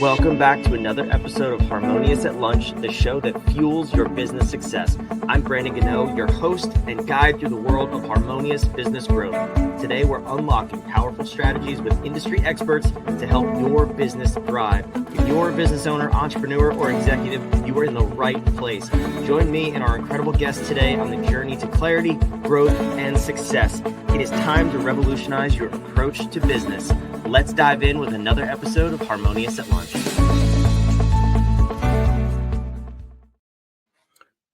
Welcome back to another episode of Harmonious at Lunch, the show that fuels your business success. I'm Brandon Gano, your host and guide through the world of harmonious business growth. Today, we're unlocking powerful strategies with industry experts to help your business thrive. If you're a business owner, entrepreneur, or executive, you are in the right place. Join me and our incredible guests today on the journey to clarity, growth, and success. It is time to revolutionize your approach to business. Let's dive in with another episode of Harmonious at Lunch.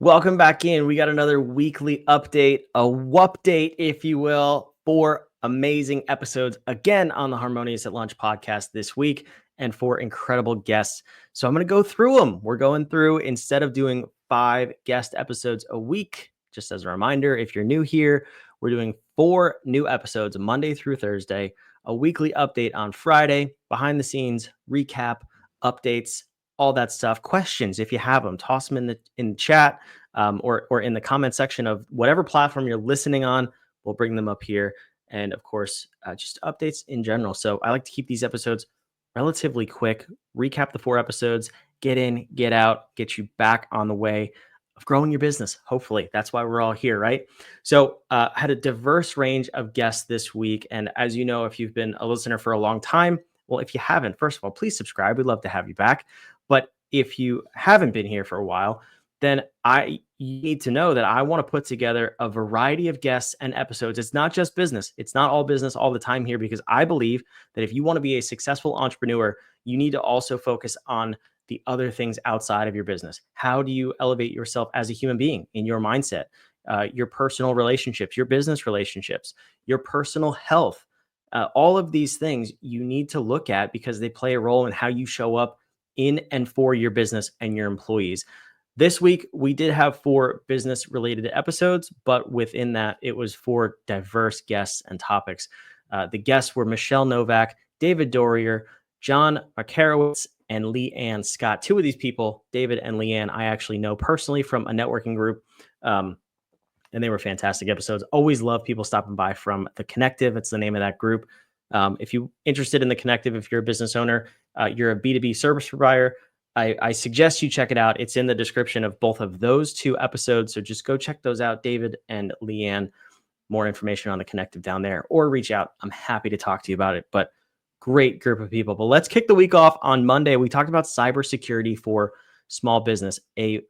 Welcome back in. We got another weekly update, a whoop-date, if you will, 4 amazing episodes again on the Harmonious at Lunch podcast this week and 4 incredible guests. So I'm going to go through them. We're going through, instead of doing 5 guest episodes a week, just as a reminder, if you're new here, we're doing 4 new episodes Monday through Thursday, a weekly update on Friday, behind the scenes, recap, updates, all that stuff. Questions, if you have them, toss them in the chat or in the comment section of whatever platform you're listening on. We'll bring them up here. And of course, just updates in general. So I like to keep these episodes relatively quick, recap the 4 episodes, get in, get out, get you back on the way of growing your business. Hopefully that's why we're all here, right? So had a diverse range of guests this week. And as you know, if you've been a listener for a long time, well, if you haven't, first of all, please subscribe. We'd love to have you back. But if you haven't been here for a while, then you need to know that I want to put together a variety of guests and episodes. It's not just business. It's not all business all the time here, because I believe that if you want to be a successful entrepreneur, you need to also focus on the other things outside of your business. How do you elevate yourself as a human being in your mindset, your personal relationships, your business relationships, your personal health? All of these things you need to look at because they play a role in how you show up in and for your business and your employees. This week, we did have 4 business-related episodes, but within that, it was 4 diverse guests and topics. The guests were Michele Novak, David Doerrier, John Makarowitz, and Leanne Scott. 2 of these people, David and Leanne, I actually know personally from a networking group, and they were fantastic episodes. Always love people stopping by from The Connective. It's the name of that group. If you're interested in The Connective, if you're a business owner, you're a B2B service provider, I suggest you check it out. It's in the description of both of those 2 episodes. So just go check those out, David and Leanne. More information on The Connective down there, or reach out. I'm happy to talk to you about it. But great group of people. But let's kick the week off on Monday. We talked about cybersecurity for small business, a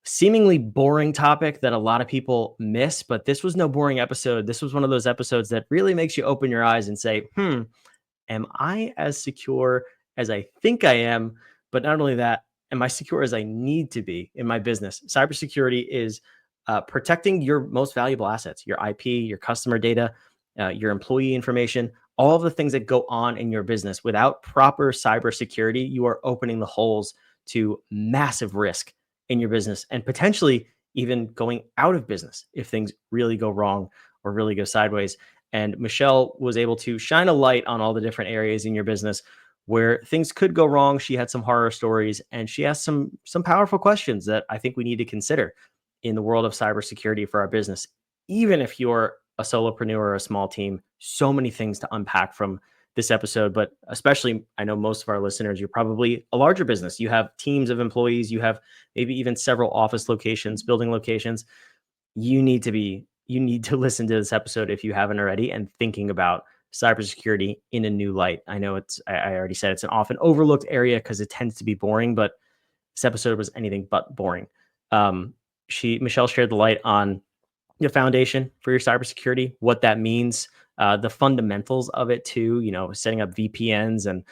seemingly boring topic that a lot of people miss, but this was no boring episode. This was one of those episodes that really makes you open your eyes and say, am I as secure as I think I am? But not only that, am I secure as I need to be in my business? Cybersecurity is protecting your most valuable assets, your IP, your customer data, your employee information, all of the things that go on in your business. Without proper cybersecurity, you are opening the holes to massive risk in your business and potentially even going out of business if things really go wrong or really go sideways. And Michele was able to shine a light on all the different areas in your business where things could go wrong. She had some horror stories, and she asked some powerful questions that I think we need to consider in the world of cybersecurity for our business. Even if you're a solopreneur or a small team, so many things to unpack from this episode. But especially, I know most of our listeners, you're probably a larger business. You have teams of employees. You have maybe even several office locations, building locations. You need to listen to this episode if you haven't already, and thinking about cybersecurity in a new light. I know I already said it's an often overlooked area because it tends to be boring, but this episode was anything but boring. Michele shared the light on the foundation for your cybersecurity, what that means, the fundamentals of it too, setting up VPNs and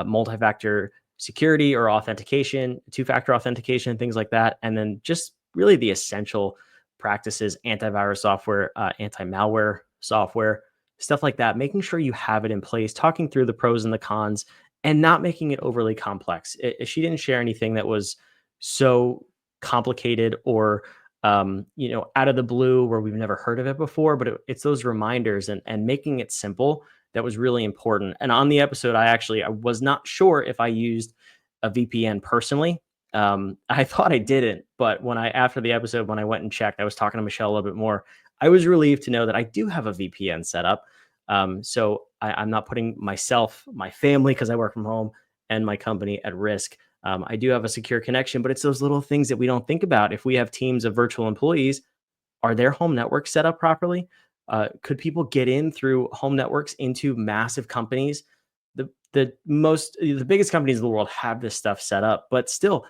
multi-factor security or authentication, 2-factor authentication, things like that. And then just really the essential practices, antivirus software, anti-malware software, stuff like that, making sure you have it in place, talking through the pros and the cons, and not making it overly complex. She didn't share anything that was so complicated or out of the blue where we've never heard of it before, but it's those reminders and making it simple that was really important. And on the episode, I was not sure if I used a VPN personally. I thought I didn't, but after the episode, when I went and checked, I was talking to Michele a little bit more. I was relieved to know that I do have a VPN set up. So I'm not putting myself, my family, because I work from home, and my company at risk. I do have a secure connection, but it's those little things that we don't think about. If we have teams of virtual employees, are their home networks set up properly? Could people get in through home networks into massive companies? The biggest companies in the world have this stuff set up, but still,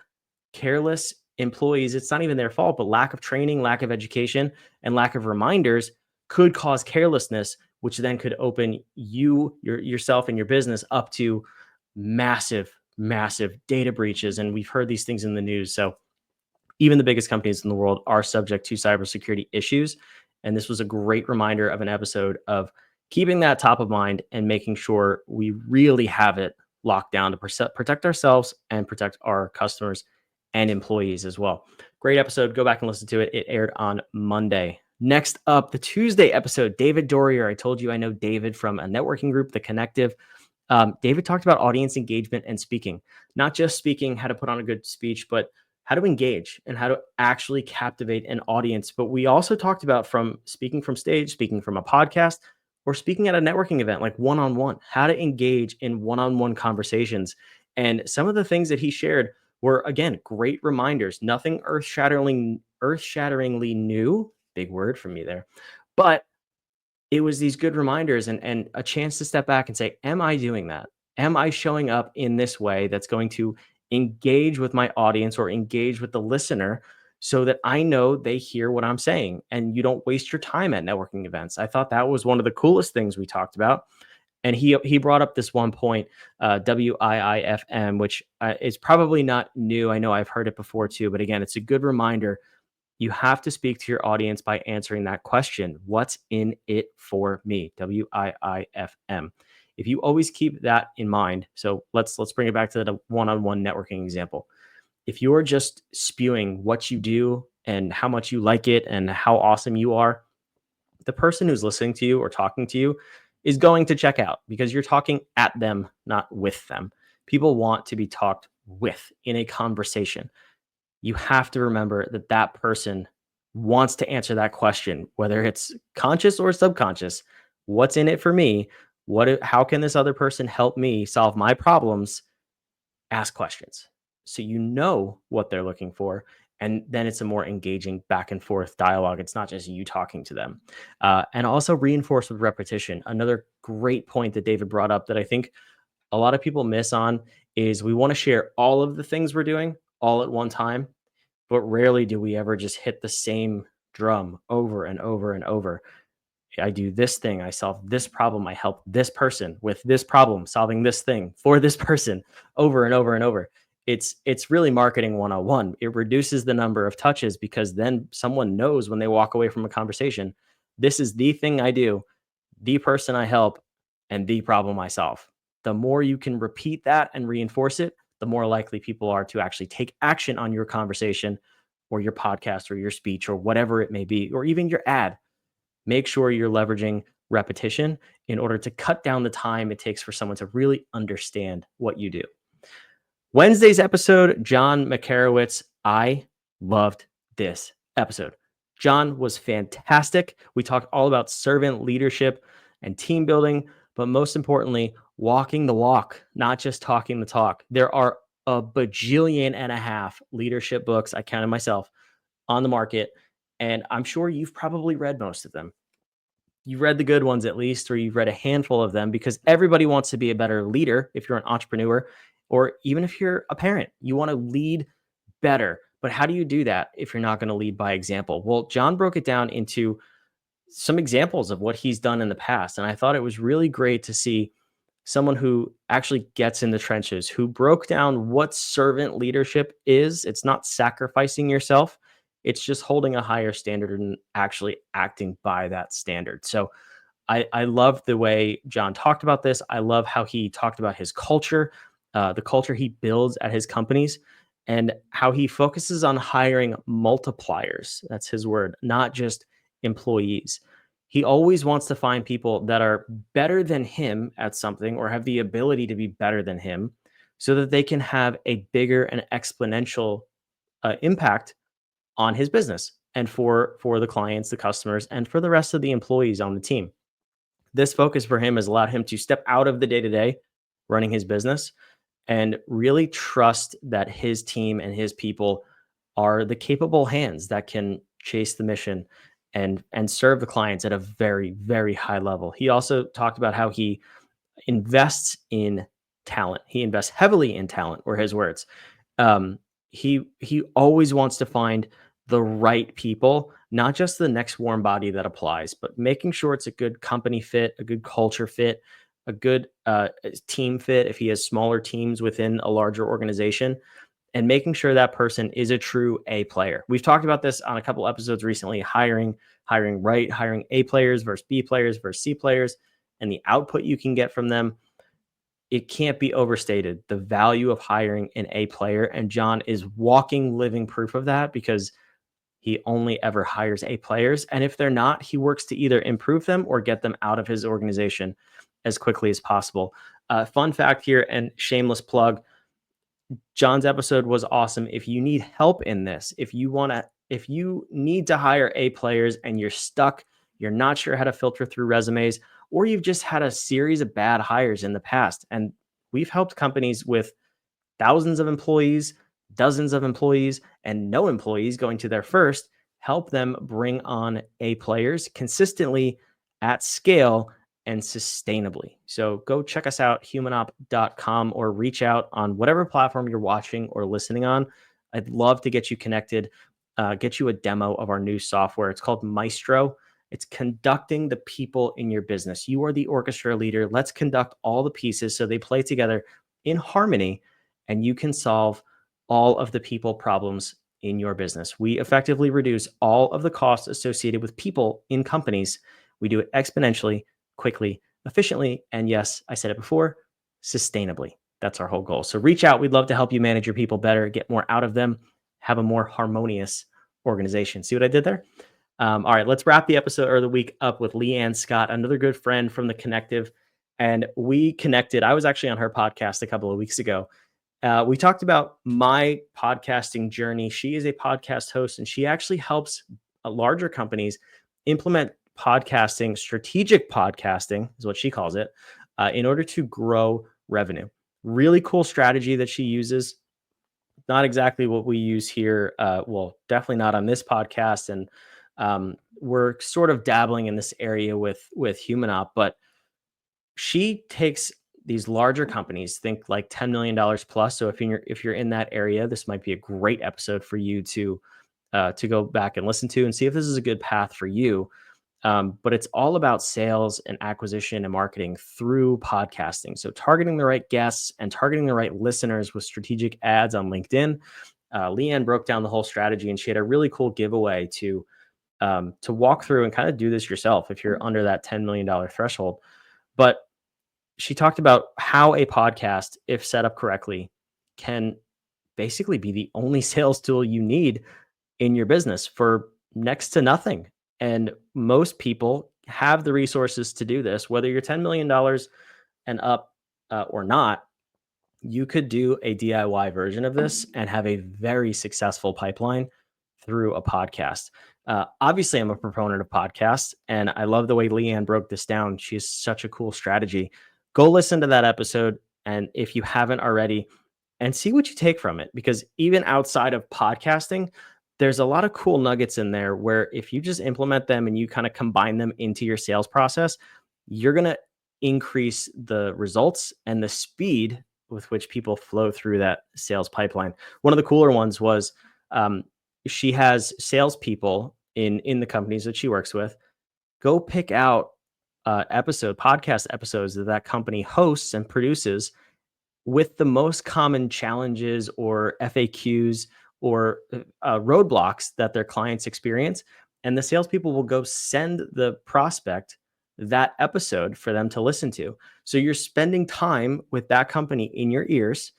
careless employees, it's not even their fault, but lack of training, lack of education, and lack of reminders could cause carelessness, which then could open yourself and your business up to massive data breaches. And we've heard these things in the news. So even the biggest companies in the world are subject to cybersecurity issues. And this was a great reminder of an episode of keeping that top of mind and making sure we really have it locked down to protect ourselves and protect our customers and employees as well. Great episode. Go back and listen to it. It aired on Monday. Next up, the Tuesday episode, David Doerrier. I told you I know David from a networking group, The Connective. David talked about audience engagement and speaking, not just speaking, how to put on a good speech, but how to engage and how to actually captivate an audience. But we also talked about from speaking from stage, speaking from a podcast, or speaking at a networking event, like one-on-one, how to engage in one-on-one conversations. And some of the things that he shared were, again, great reminders, nothing earth-shatteringly new, big word from me there, but it was these good reminders and a chance to step back and say, am I doing that? Am I showing up in this way that's going to engage with my audience or engage with the listener so that I know they hear what I'm saying and you don't waste your time at networking events? I thought that was one of the coolest things we talked about. And he brought up this one point, WIIFM, which is probably not new. I know I've heard it before too, but again, it's a good reminder. You have to speak to your audience by answering that question. What's in it for me? WIIFM. If you always keep that in mind, so let's bring it back to the one-on-one networking example. If you're just spewing what you do and how much you like it and how awesome you are, the person who's listening to you or talking to you is going to check out because you're talking at them, not with them. People want to be talked with in a conversation. You have to remember that that person wants to answer that question, whether it's conscious or subconscious. What's in it for me? How can this other person help me solve my problems? Ask questions so you know what they're looking for. And then it's a more engaging back and forth dialogue. It's not just you talking to them. And also reinforce with repetition. Another great point that David brought up that I think a lot of people miss on is we want to share all of the things we're doing all at one time, but rarely do we ever just hit the same drum over and over and over. I do this thing, I solve this problem, I help this person with this problem, solving this thing for this person over and over and over. It's really marketing 101. It reduces the number of touches because then someone knows when they walk away from a conversation, this is the thing I do, the person I help, and the problem I solve. The more you can repeat that and reinforce it, the more likely people are to actually take action on your conversation or your podcast or your speech or whatever it may be, or even your ad. Make sure you're leveraging repetition in order to cut down the time it takes for someone to really understand what you do. Wednesday's episode, John Makarowitz. I loved this episode. John was fantastic. We talked all about servant leadership and team building, but most importantly, walking the walk, not just talking the talk. There are a bajillion and a half leadership books, I counted myself, on the market, and I'm sure you've probably read most of them. You've read the good ones at least, or you've read a handful of them because everybody wants to be a better leader. If you're an entrepreneur, or even if you're a parent, you want to lead better. But how do you do that if you're not going to lead by example? Well, John broke it down into some examples of what he's done in the past. And I thought it was really great to see someone who actually gets in the trenches, who broke down what servant leadership is. It's not sacrificing yourself, it's just holding a higher standard and actually acting by that standard. So I love the way John talked about this. I love how he talked about his culture, the culture he builds at his companies, and how he focuses on hiring multipliers. That's his word, not just employees. He always wants to find people that are better than him at something or have the ability to be better than him so that they can have a bigger and exponential impact on his business and for the clients, the customers, and for the rest of the employees on the team. This focus for him has allowed him to step out of the day-to-day running his business and really trust that his team and his people are the capable hands that can chase the mission and serve the clients at a very, very high level. He also talked about how he invests in talent. He invests heavily in talent, were his words. Um, he always wants to find the right people, not just the next warm body that applies, but making sure it's a good company fit, a good culture fit, a good team fit if he has smaller teams within a larger organization, and making sure that person is a true A player. We've talked about this on a couple episodes recently, hiring right, hiring A players versus B players versus C players, and the output you can get from them. It can't be overstated, the value of hiring an A player. And John is walking, living proof of that because he only ever hires A players. And if they're not, he works to either improve them or get them out of his organization as quickly as possible. Fun fact here and shameless plug, John's episode was awesome. If you need help in this, if you need to hire A players and you're stuck, you're not sure how to filter through resumes, or you've just had a series of bad hires in the past. And we've helped companies with thousands of employees, dozens of employees, and no employees going to their first, help them bring on A players consistently at scale and sustainably. So go check us out, humanop.com, or reach out on whatever platform you're watching or listening on. I'd love to get you connected, get you a demo of our new software. It's called Maestro. It's conducting the people in your business. You are the orchestra leader. Let's conduct all the pieces so they play together in harmony and you can solve all of the people problems in your business. We effectively reduce all of the costs associated with people in companies. We do it exponentially, quickly, efficiently, and yes, I said it before, sustainably. That's our whole goal. So reach out. We'd love to help you manage your people better, get more out of them, have a more harmonious organization. See what I did there? All right, let's wrap the episode or the week up with Leanne Scott, another good friend from the Connective. And we connected. I was actually on her podcast a couple of weeks ago. We talked about my podcasting journey. She is a podcast host, and she actually helps larger companies implement podcasting, strategic podcasting is what she calls it, in order to grow revenue. Really cool strategy that she uses. Not exactly what we use here. Well, definitely not on this podcast. And we're sort of dabbling in this area with Humanop, but she takes these larger companies, think like $10 million plus. So if you're in that area, this might be a great episode for you to go back and listen to and see if this is a good path for you. But it's all about sales and acquisition and marketing through podcasting. So targeting the right guests and targeting the right listeners with strategic ads on LinkedIn. Leanne broke down the whole strategy, and she had a really cool giveaway to walk through and kind of do this yourself if you're under that $10 million threshold. But she talked about how a podcast, if set up correctly, can basically be the only sales tool you need in your business for next to nothing. And most people have the resources to do this, whether you're $10 million and up or not. You could do a DIY version of this and have a very successful pipeline through a podcast. Obviously, I'm a proponent of podcasts, and I love the way Leanne broke this down. She has such a cool strategy. Go listen to that episode, and if you haven't already, and see what you take from it, because even outside of podcasting, there's a lot of cool nuggets in there where if you just implement them and you kind of combine them into your sales process, you're going to increase the results and the speed with which people flow through that sales pipeline. One of the cooler ones was she has salespeople in the companies that she works with go pick out podcast episodes that company hosts and produces with the most common challenges or FAQs or roadblocks that their clients experience. And the salespeople will go send the prospect that episode for them to listen to. So you're spending time with that company in your ears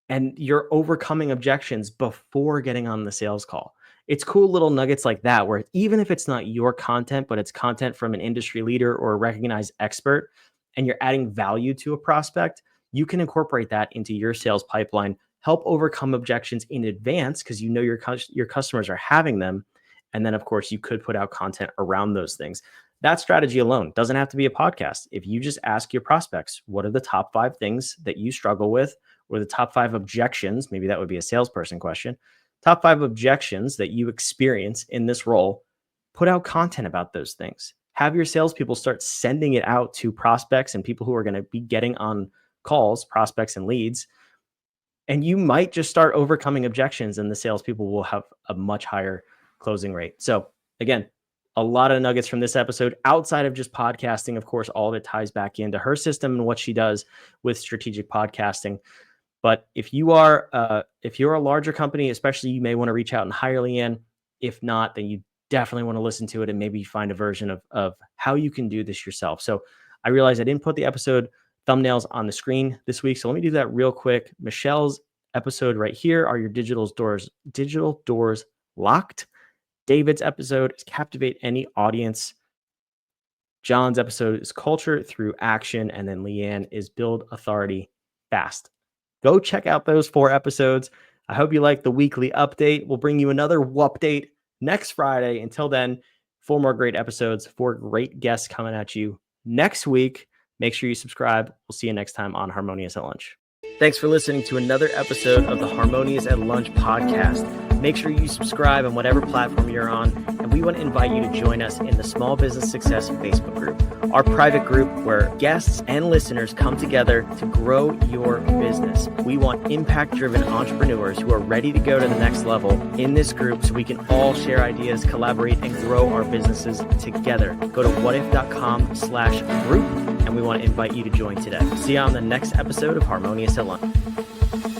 and you're overcoming objections before getting on the sales call. It's cool little nuggets like that, where even if it's not your content, but it's content from an industry leader or a recognized expert, and you're adding value to a prospect, you can incorporate that into your sales pipeline, help overcome objections in advance because you know your customers are having them. And then, of course, you could put out content around those things. That strategy alone doesn't have to be a podcast. If you just ask your prospects, what are the top 5 things that you struggle with or the top 5 objections, maybe that would be a salesperson question, top 5 objections that you experience in this role, put out content about those things. Have your salespeople start sending it out to prospects and people who are going to be getting on calls, prospects and leads. And you might just start overcoming objections and the salespeople will have a much higher closing rate. So again, a lot of nuggets from this episode outside of just podcasting. Of course, all of it ties back into her system and what she does with strategic podcasting. But if you are a larger company, especially, you may want to reach out and hire Leanne. If not, then you definitely want to listen to it and maybe find a version of how you can do this yourself. So I realized I didn't put the episode thumbnails on the screen this week. So let me do that real quick. Michele's episode right here are your digital doors locked. David's episode is Captivate Any Audience. John's episode is Culture Through Action. And then Leanne is Build Authority Fast. Go check out those 4 episodes. I hope you like the weekly update. We'll bring you another update next Friday. Until then, 4 more great episodes, 4 great guests coming at you next week. Make sure you subscribe. We'll see you next time on Harmonious at Lunch. Thanks for listening to another episode of the Harmonious at Lunch podcast. Make sure you subscribe on whatever platform you're on, and we want to invite you to join us in the Small Business Success Facebook group, our private group where guests and listeners come together to grow your business. We want impact-driven entrepreneurs who are ready to go to the next level in this group so we can all share ideas, collaborate, and grow our businesses together. Go to whatif.com/group, and we want to invite you to join today. See you on the next episode of Harmonious at Lunch.